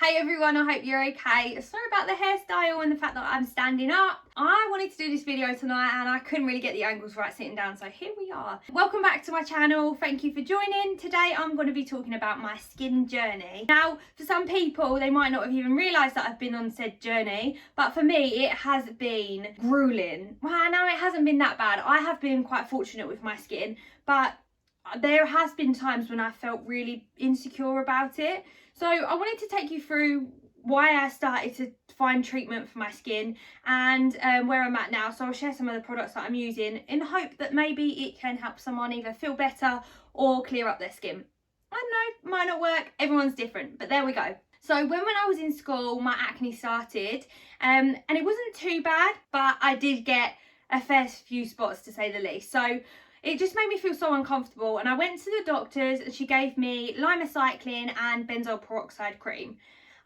Hey everyone, I hope you're okay. Sorry about the hairstyle and the fact that I'm standing up. I wanted to do this video tonight and I couldn't really get the angles right sitting down, so here we are. Welcome back to my channel. Thank you for joining. Today I'm going to be talking about my skin journey. Now, for some people, they might not have even realised that I've been on said journey, but for me, it has been grueling. Well, no, it hasn't been that bad. I have been quite fortunate with my skin, but there has been times when I felt really insecure about it. So I wanted to take you through why I started to find treatment for my skin and where I'm at now. So I'll share some of the products that I'm using in the hope that maybe it can help someone either feel better or clear up their skin. I don't know, might not work, everyone's different, but there we go. So when I was in school, my acne started and it wasn't too bad, but I did get a fair few spots to say the least. So it just made me feel so uncomfortable, and I went to the doctors and she gave me limecycline and benzoyl peroxide cream.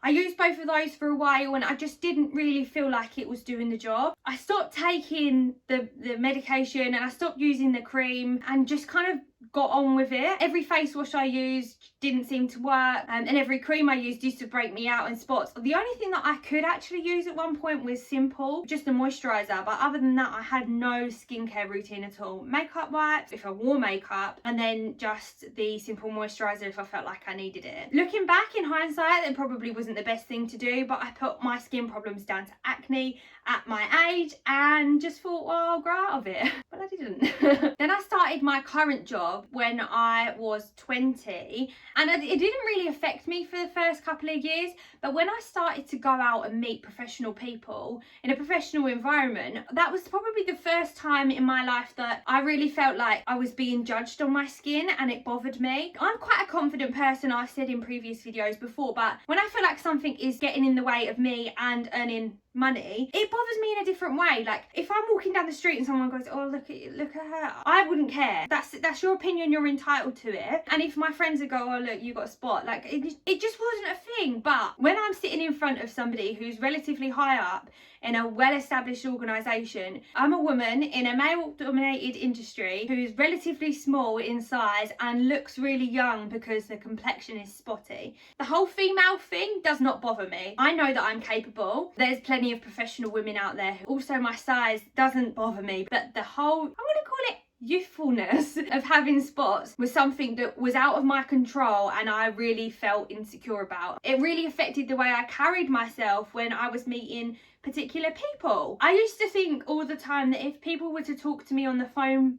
I used both of those for a while and I just didn't really feel like it was doing the job. I stopped taking the medication and I stopped using the cream and just kind of got on with it. Every face wash I used didn't seem to work, and every cream I used used to break me out in spots. The only thing that I could actually use at one point was simple, just a moisturiser, but other than that I had no skincare routine at all. Makeup wipes if I wore makeup, and then just the simple moisturiser if I felt like I needed it. Looking back in hindsight, it probably wasn't the best thing to do, but I put my skin problems down to acne at my age and just thought, well, I'll grow out of it. But I didn't. Then I started my current job when I was 20, and it didn't really affect me for the first couple of years, but when I started to go out and meet professional people in a professional environment, that was probably the first time in my life that I really felt like I was being judged on my skin, and it bothered me. I'm quite a confident person, I've said in previous videos before, but when I feel like something is getting in the way of me and earning money, it bothers me in a different way. Like if I'm walking down the street and someone goes, oh look at her, I wouldn't care. That's your opinion, you're entitled to it. And if my friends would go, oh look, you got a spot, like it just wasn't a thing. But when I'm sitting in front of somebody who's relatively high up in a well-established organisation, I'm a woman in a male-dominated industry who's relatively small in size and looks really young because the complexion is spotty. The whole female thing does not bother me. I know that I'm capable. There's plenty of professional women out there who also my size doesn't bother me, but the whole, I'm going to call it youthfulness of having spots was something that was out of my control and I really felt insecure about. It really affected the way I carried myself when I was meeting particular people. I used to think all the time that if people were to talk to me on the phone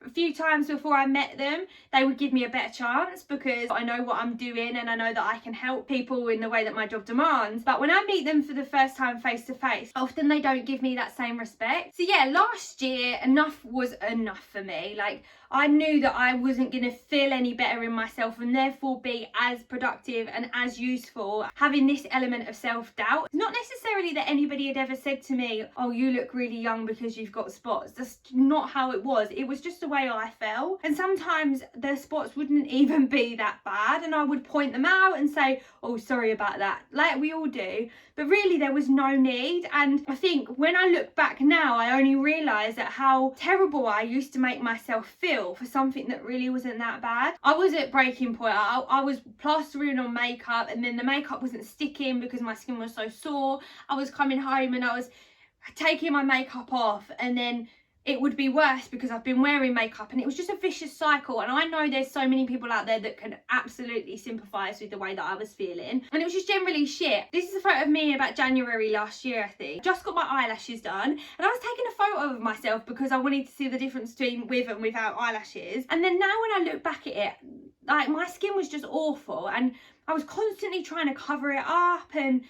a few times before I met them, they would give me a better chance because I know what I'm doing and I know that I can help people in the way that my job demands. But when I meet them for the first time face to face, often they don't give me that same respect. So yeah, last year enough was enough for me. Like I knew that I wasn't going to feel any better in myself and therefore be as productive and as useful having this element of self-doubt. Not necessarily that anybody had ever said to me, oh, you look really young because you've got spots. That's not how it was. It was just the way I felt. And sometimes the spots wouldn't even be that bad and I would point them out and say, oh, sorry about that, like we all do. But really there was no need. And I think when I look back now, I only realise that how terrible I used to make myself feel for something that really wasn't that bad. I was at breaking point. I was plastering on makeup and then the makeup wasn't sticking because my skin was so sore. I was coming home and I was taking my makeup off and then it would be worse because I've been wearing makeup, and it was just a vicious cycle. And I know there's so many people out there that can absolutely sympathise with the way that I was feeling, and it was just generally shit. This is a photo of me about January last year, I think. Just got my eyelashes done and I was taking a photo of myself because I wanted to see the difference between with and without eyelashes. And then now when I look back at it, like my skin was just awful and I was constantly trying to cover it up, and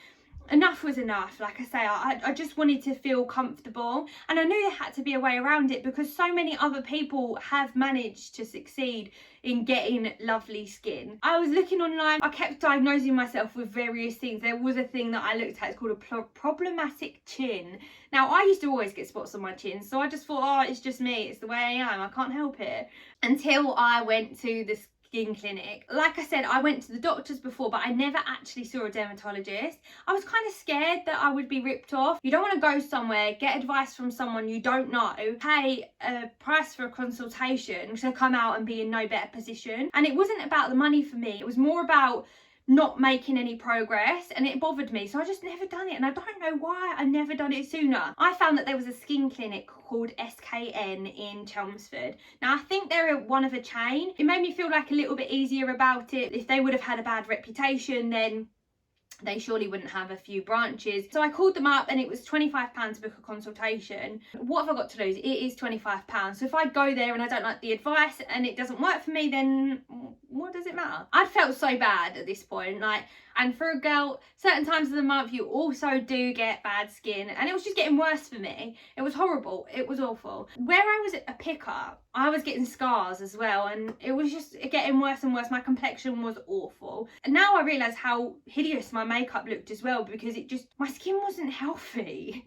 enough was enough. Like I say, I just wanted to feel comfortable, and I knew there had to be a way around it because so many other people have managed to succeed in getting lovely skin. I was looking online, I kept diagnosing myself with various things. There was a thing that I looked at, it's called a problematic chin. Now I used to always get spots on my chin, so I just thought, oh, it's just me, it's the way I am, I can't help it. Until I went to the skin clinic. Like I said, I went to the doctors before, but I never actually saw a dermatologist. I was kind of scared that I would be ripped off. You don't want to go somewhere, get advice from someone you don't know, pay a price for a consultation to come out and be in no better position. And it wasn't about the money for me, it was more about not making any progress, and it bothered me, so I just never done it, and I don't know why I never done it sooner. I found that there was a skin clinic called SKN in Chelmsford. Now I think they're one of a chain. It made me feel like a little bit easier about it. If they would have had a bad reputation, then they surely wouldn't have a few branches. So I called them up, and it was £25 to book a consultation. What have I got to lose? It is £25. So if I go there and I don't like the advice and it doesn't work for me, then what does it matter? I'd felt so bad at this point, like, and for a girl, certain times of the month you also do get bad skin, and it was just getting worse for me. It was horrible. It was awful. Where I was a pickup, I was getting scars as well, and it was just getting worse and worse. My complexion was awful, and now I realise how hideous my makeup looked as well, because it just, my skin wasn't healthy.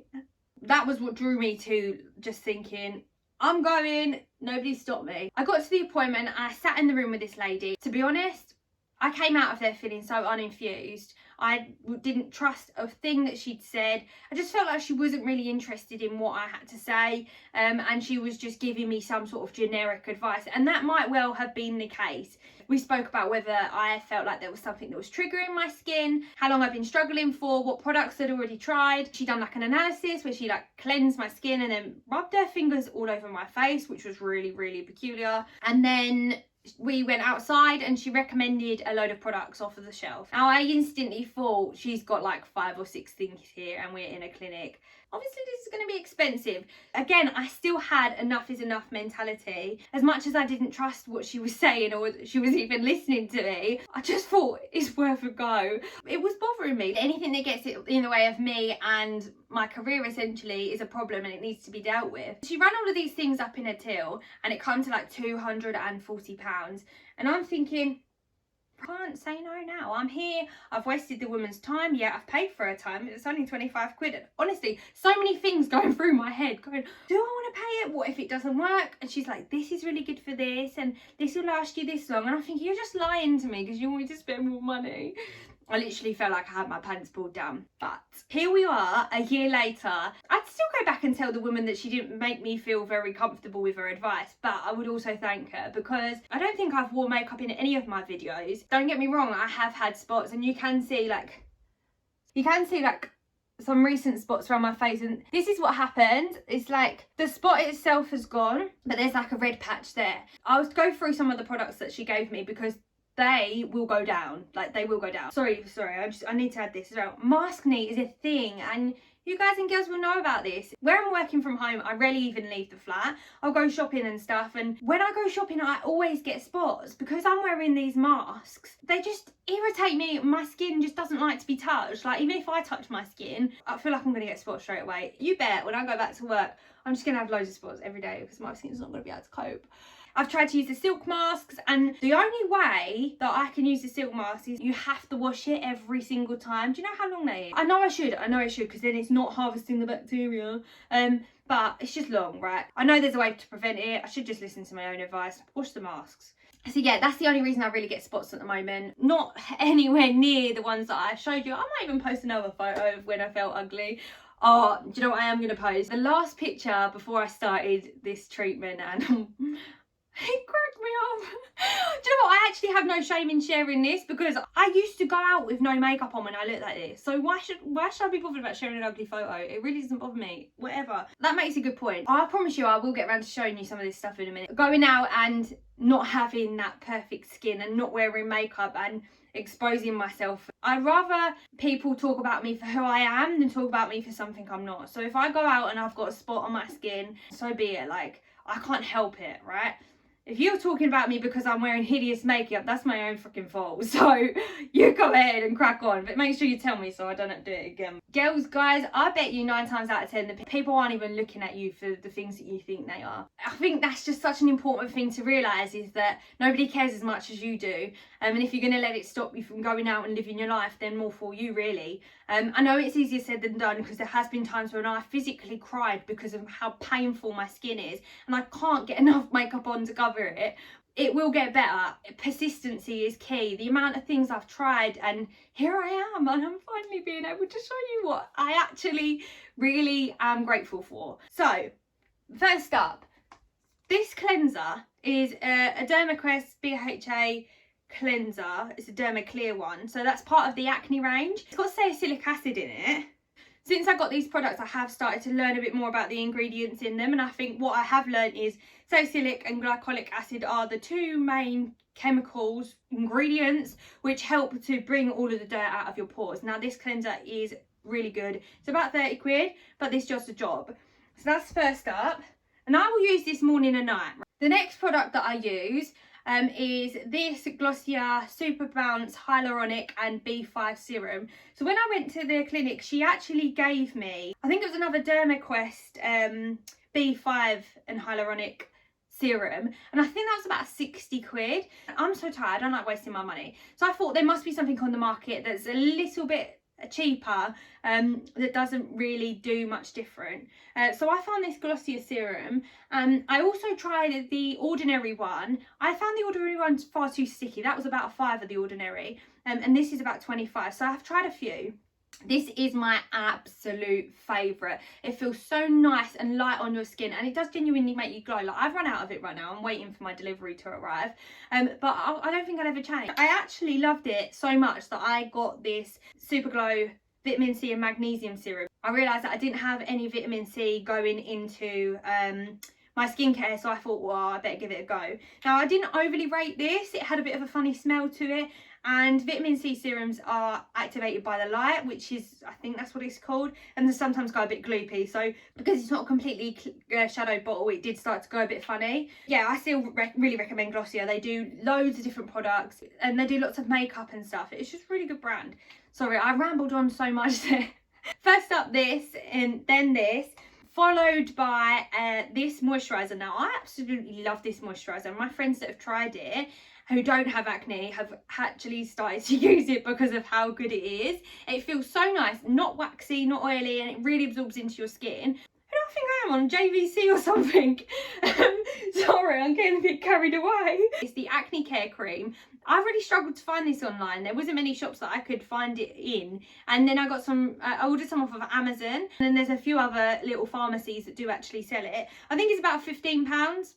That was what drew me to just thinking, I'm going, nobody stopped me. I got to the appointment and I sat in the room with this lady. To be honest, I came out of there feeling so uninfused. I didn't trust a thing that she'd said. I just felt like she wasn't really interested in what I had to say, and she was just giving me some sort of generic advice, and that might well have been the case. We spoke about whether I felt like there was something that was triggering my skin, how long I've been struggling for, what products I'd already tried. She done like an analysis where she like cleansed my skin and then rubbed her fingers all over my face, which was really, really peculiar. And then we went outside and she recommended a load of products off of the shelf. Now I instantly thought, she's got like 5 or 6 things here and we're in a clinic. Obviously this is going to be expensive. Again, I still had enough is enough mentality. As much as I didn't trust what she was saying or she was even listening to me, I just thought it's worth a go. It was bothering me. Anything that gets in the way of me and my career essentially is a problem and it needs to be dealt with. She ran all of these things up in a till and it come to like £240, and I'm thinking, I can't say no now. I'm here, I've wasted the woman's time. Yeah, I've paid for her time. It's only 25 quid. And honestly, so many things going through my head going, do I want to pay it? What if it doesn't work? And she's like, this is really good for this and this will last you this long. And I think, you're just lying to me because you want me to spend more money. I literally felt like I had my pants pulled down. But here we are, a year later. I'd still go back and tell the woman that she didn't make me feel very comfortable with her advice, but I would also thank her because I don't think I've worn makeup in any of my videos. Don't get me wrong, I have had spots, and you can see like some recent spots around my face, and this is what happened. It's like the spot itself has gone, but there's like a red patch there. I'll go through some of the products that she gave me because they will go down, like they will go down. Sorry, I need to add this as well. Mask knee is a thing, and you guys and girls will know about this. Where I'm working from home, I rarely even leave the flat. I'll go shopping and stuff, and when I go shopping, I always get spots because I'm wearing these masks. They just irritate me. My skin just doesn't like to be touched. Like, even if I touch my skin, I feel like I'm gonna get spots straight away. You bet, when I go back to work, I'm just gonna have loads of spots every day because my skin's not gonna be able to cope. I've tried to use the silk masks, and the only way that I can use the silk mask is you have to wash it every single time. Do you know how long they is? I know I should, because then it's not harvesting the bacteria. But it's just long, right? I know there's a way to prevent it. I should just listen to my own advice. Wash the masks. So yeah, that's the only reason I really get spots at the moment. Not anywhere near the ones that I showed you. I might even post another photo of when I felt ugly. Oh, do you know what I am going to post? The last picture before I started this treatment, and it cracked me up. Do you know what? I actually have no shame in sharing this because I used to go out with no makeup on when I looked like this. So why should I be bothered about sharing an ugly photo? It really doesn't bother me. Whatever. That makes a good point. I promise you I will get around to showing you some of this stuff in a minute. Going out and not having that perfect skin and not wearing makeup and exposing myself. I'd rather people talk about me for who I am than talk about me for something I'm not. So if I go out and I've got a spot on my skin, so be it. Like, I can't help it, right? If you're talking about me because I'm wearing hideous makeup, that's my own freaking fault. So you go ahead and crack on, but make sure you tell me so I don't do it again. Girls, guys, I bet you 9 times out of 10 that people aren't even looking at you for the things that you think they are. I think that's just such an important thing to realise, is that nobody cares as much as you do. And if you're going to let it stop you from going out and living your life, then more for you, really. I know it's easier said than done, because there has been times when I physically cried because of how painful my skin is and I can't get enough makeup on to cover it. It will get better. Persistency is key. The amount of things I've tried, and here I am, and I'm finally being able to show you what I actually really am grateful for. So, first up, this cleanser is a DermaQuest BHA cleanser. It's a DermaClear one, so that's part of the acne range. It's got salicylic acid in it. Since I got these products, I have started to learn a bit more about the ingredients in them, and I think what I have learned is salicylic and glycolic acid are the two main chemicals, ingredients, which help to bring all of the dirt out of your pores. Now this cleanser is really good. It's about 30 quid, but this does the job. So that's first up, and I will use this morning and night. The next product that I use is this Glossier Super Bounce Hyaluronic and B5 Serum. So when I went to the clinic, she actually gave me, I think it was another DermaQuest B5 and Hyaluronic serum, and I think that was about 60 quid. I'm so tired, I don't like wasting my money. So I thought there must be something on the market that's a little bit cheaper, that doesn't really do much different. So I found this Glossier serum. I also tried the Ordinary one. I found the Ordinary one far too sticky. That was about a £5 of the Ordinary, and this is about 25. So I've tried a few. This is my absolute favourite. It feels so nice and light on your skin, and it does genuinely make you glow. Like, I've run out of it right now. I'm waiting for my delivery to arrive, but I don't think I'll ever change. I actually loved it so much that I got this Super Glow vitamin C and magnesium serum. I realised that I didn't have any vitamin C going into my skincare, so I thought, well, I better give it a go. Now, I didn't overly rate this. It had a bit of a funny smell to it, and vitamin C serums are activated by the light, which is, I think that's what it's called, and they sometimes go a bit gloopy. So because it's not a completely shadowed bottle, it did start to go a bit funny. Yeah, I still really recommend Glossier. They do loads of different products, and they do lots of makeup and stuff. It's just a really good brand. Sorry, I rambled on so much there. First up this, and then this, followed by this moisturiser. Now, I absolutely love this moisturiser. My friends that have tried it, who don't have acne, have actually started to use it because of how good it is. It feels so nice, not waxy, not oily, and it really absorbs into your skin. Who do I think I am, on JVC or something? Sorry, I'm getting a bit carried away. It's the Aknicare cream. I've really struggled to find this online. There wasn't many shops that I could find it in, and then I got some, I ordered some off of Amazon, and then there's a few other little pharmacies that do actually sell it. I think it's about £15.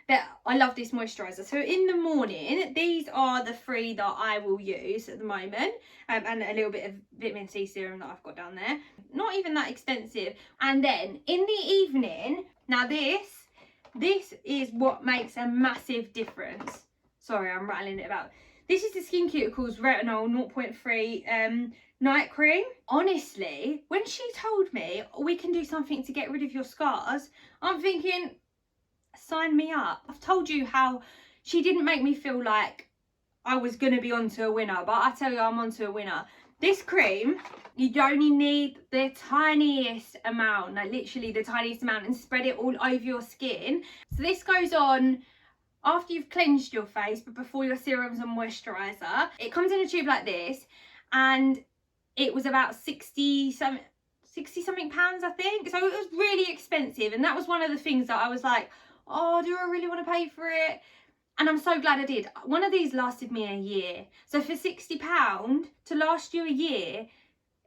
But I love this moisturiser. So in the morning, these are the three that I will use at the moment, and a little bit of vitamin C serum that I've got down there. Not even that expensive. And then in the evening, now this is what makes a massive difference. Sorry, I'm rattling it about. This is the Skinceuticals RETINOL 0.3 night cream. Honestly, when she told me we can do something to get rid of your scars, I'm thinking, sign me up. I've told you how she didn't make me feel like I was going to be onto a winner, but I tell you, I'm onto a winner. This cream, you only need the tiniest amount, like literally the tiniest amount, and spread it all over your skin. So this goes on after you've cleansed your face, but before your serums and moisturiser. It comes in a tube like this, and it was about 60 something pounds, I think. So it was really expensive, and that was one of the things that I was like, oh, do I really want to pay for it? And I'm so glad I did. One of these lasted me a year. So for £60 to last you a year,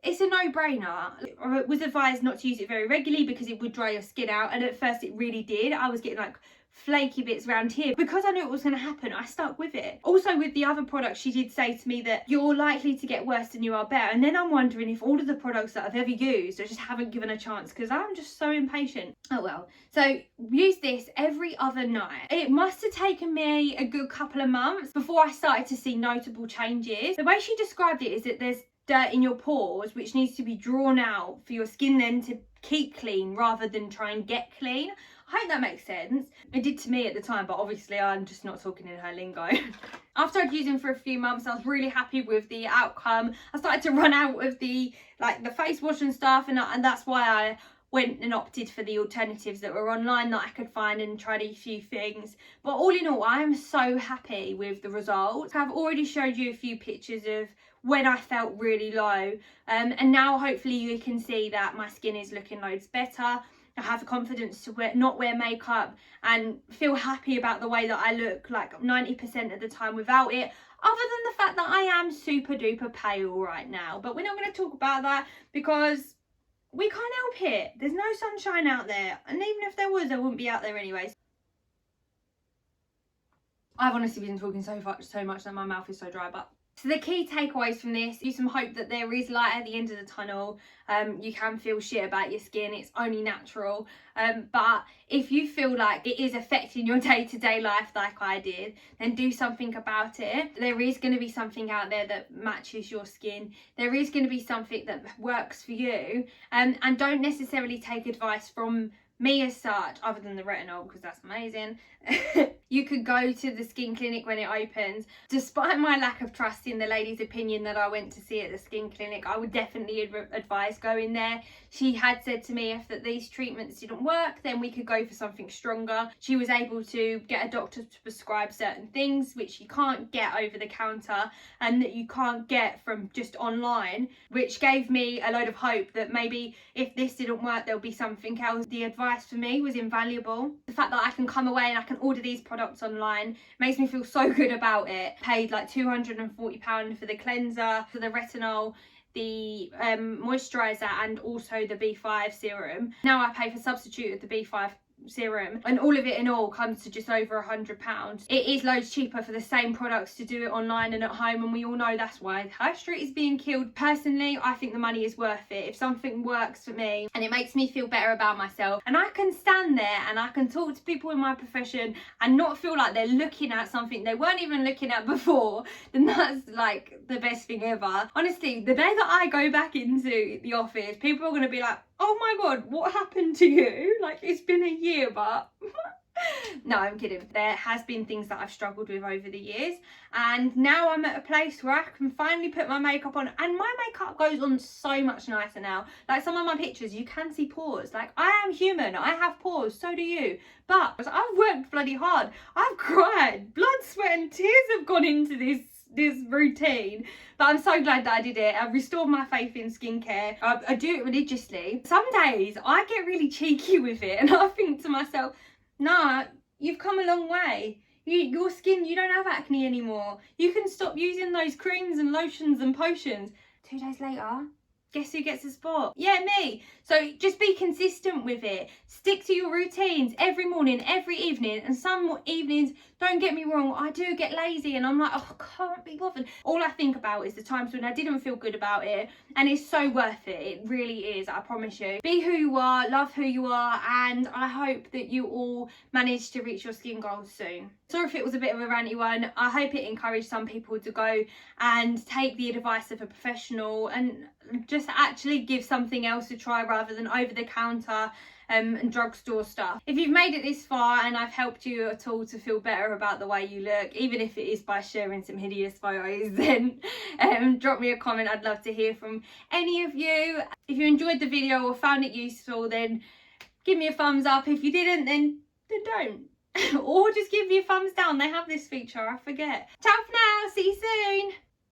it's a no-brainer. I was advised not to use it very regularly because it would dry your skin out, and at first it really did. I was getting like flaky bits around here. Because I knew it was going to happen, I stuck with it. Also, with the other products, she did say to me that you're likely to get worse than you are better. And then I'm wondering if all of the products that I've ever used I just haven't given a chance, because I'm just so impatient. Oh well. So use this every other night. It must have taken me a good couple of months before I started to see notable changes. The way she described it is that there's dirt in your pores which needs to be drawn out for your skin then to keep clean rather than try and get clean. I hope that makes sense. It did to me at the time, but obviously I'm just not talking in her lingo. After I'd used them for a few months, I was really happy with the outcome. I started to run out of the face wash and stuff, and that's why I went and opted for the alternatives that were online that I could find, and tried a few things. But all in all, I am so happy with the results. I've already showed you a few pictures of when I felt really low, and now hopefully you can see that my skin is looking loads better. I have the confidence to not wear makeup and feel happy about the way that I look like 90% of the time without it, other than the fact that I am super duper pale right now. But we're not going to talk about that because we can't help it. There's no sunshine out there, and even if there was, I wouldn't be out there anyways. I've honestly been talking so much that my mouth is so dry, but so the key takeaways from this, use some hope that there is light at the end of the tunnel. You can feel shit about your skin, it's only natural. But if you feel like it is affecting your day-to-day life like I did, then do something about it. There is going to be something out there that matches your skin. There is going to be something that works for you. And don't necessarily take advice from me as such, other than the retinol, because that's amazing. You could go to the skin clinic when it opens. Despite my lack of trust in the lady's opinion that I went to see at the skin clinic, I would definitely advise going there. She had said to me if these treatments didn't work, then we could go for something stronger. She was able to get a doctor to prescribe certain things which you can't get over the counter and that you can't get from just online, which gave me a load of hope that maybe if this didn't work, there'll be something else. The advice for me was invaluable. The fact that I can come away and I can order these products online makes me feel so good about it. Paid like £240 for the cleanser, for the retinol, the moisturiser, and also the B5 serum. Now I pay for substitute of the B5 serum, and all of it in all comes to just over £100. It is loads cheaper for the same products to do it online and at home, and we all know that's why the high street is being killed. Personally, I think the money is worth it. If something works for me and it makes me feel better about myself, and I can stand there and I can talk to people in my profession and not feel like they're looking at something they weren't even looking at before, then that's like the best thing ever. Honestly, the day that I go back into the office, people are going to be like, oh my god, what happened to you? Like, it's been a year, but no, I'm kidding. There has been things that I've struggled with over the years, and now I'm at a place where I can finally put my makeup on, and my makeup goes on so much nicer now. Like, some of my pictures, you can see pores. Like, I am human, I have pores, so do you. But I've worked bloody hard. I've cried. Blood, sweat and tears have gone into this routine, but I'm so glad that I did it. I've restored my faith in skincare. I do it religiously. Some days I get really cheeky with it and I think to myself, nah, you've come a long way. Your skin, you don't have acne anymore. You can stop using those creams and lotions and potions. 2 days later, guess who gets a spot? Yeah, me. So just be consistent with it. Stick to your routines every morning, every evening. And some evenings, don't get me wrong, I do get lazy and I'm like, oh, I can't be bothered. All I think about is the times when I didn't feel good about it, and it's so worth it. It really is, I promise you. Be who you are, love who you are, and I hope that you all manage to reach your skin goals soon. Sorry if it was a bit of a ranty one. I hope it encouraged some people to go and take the advice of a professional and just actually give something else a try rather than over the counter and drugstore stuff. If you've made it this far and I've helped you at all to feel better about the way you look, even if it is by sharing some hideous photos, then drop me a comment. I'd love to hear from any of you. If you enjoyed the video or found it useful, then give me a thumbs up. If you didn't, then don't. Or just give me a thumbs down. They have this feature, I forget. Ciao for now, see you soon.